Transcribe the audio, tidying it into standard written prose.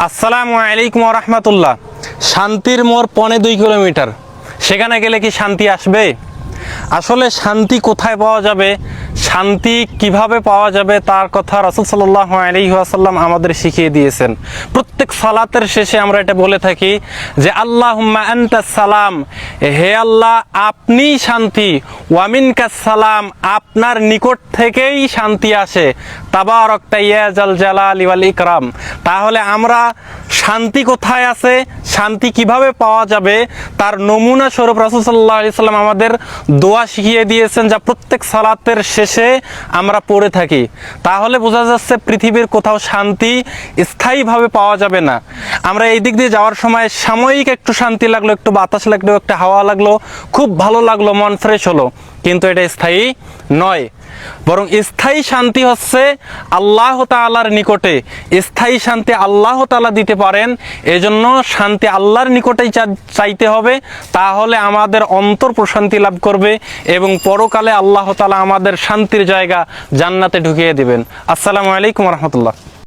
আসসালামু আলাইকুম ওয়া রাহমাতুল্লাহ। শান্তির মোড় 1.5 কিলোমিটার, সেখানে গেলে কি শান্তি আসবে? আসলে শান্তি কোথায় পাওয়া যাবে, শান্তি কিভাবে পাওয়া যাবে তার কথা রাসূল সাল্লাল্লাহু আলাইহি ওয়াসাল্লাম আমাদের শিখিয়ে দিয়েছেন। প্রত্যেক সালাতের শেষে আমরা এটা বলে থাকি যে আল্লাহুম্মা আনতাস সালাম, হে আল্লাহ আপনি শান্তি, ওয়া মিনকাস সালাম, আপনার নিকট থেকেই শান্তি আসে, তাবারাকতা ইয়া জাল জালালি ওয়াল ইকরাম। তাহলে আমরা শান্তি কোথায় আছে, শান্তি কিভাবে পাওয়া যাবে তার নমুনা স্বরূপ রাসূল সাল্লাল্লাহু আলাইহি ওয়াসাল্লাম আমাদের দোয়া শিখিয়ে দিয়েছেন, যা প্রত্যেক সালাতের শেষে আমরা পড়ে থাকি। তাহলে বোঝা যাচ্ছে পৃথিবীর কোথাও শান্তি স্থায়ীভাবে পাওয়া যাবে না। আমরা এই দিক দিয়ে যাওয়ার সময় সাময়িক একটু শান্তি লাগলো, একটু বাতাস লাগলো, একটা হাওয়া লাগলো, খুব ভালো লাগলো, মন ফ্রেশ হলো, কিন্তু এটা স্থায়ী নয়। বরং স্থায়ী শান্তি হচ্ছে আল্লাহ তাআলার নিকটে। স্থায়ী শান্তি আল্লাহ তাআলা দিতে পারেন, এজন্য শান্তি আল্লাহর নিকটেই চাইতে হবে। তাহলে আমাদের অন্তর প্রশান্তি লাভ করবে এবং পরকালে আল্লাহ তাআলা আমাদের শান্তির জায়গা জান্নাতে ঢুকিয়ে দিবেন। আসসালামু আলাইকুম ওয়া রাহমাতুল্লাহ।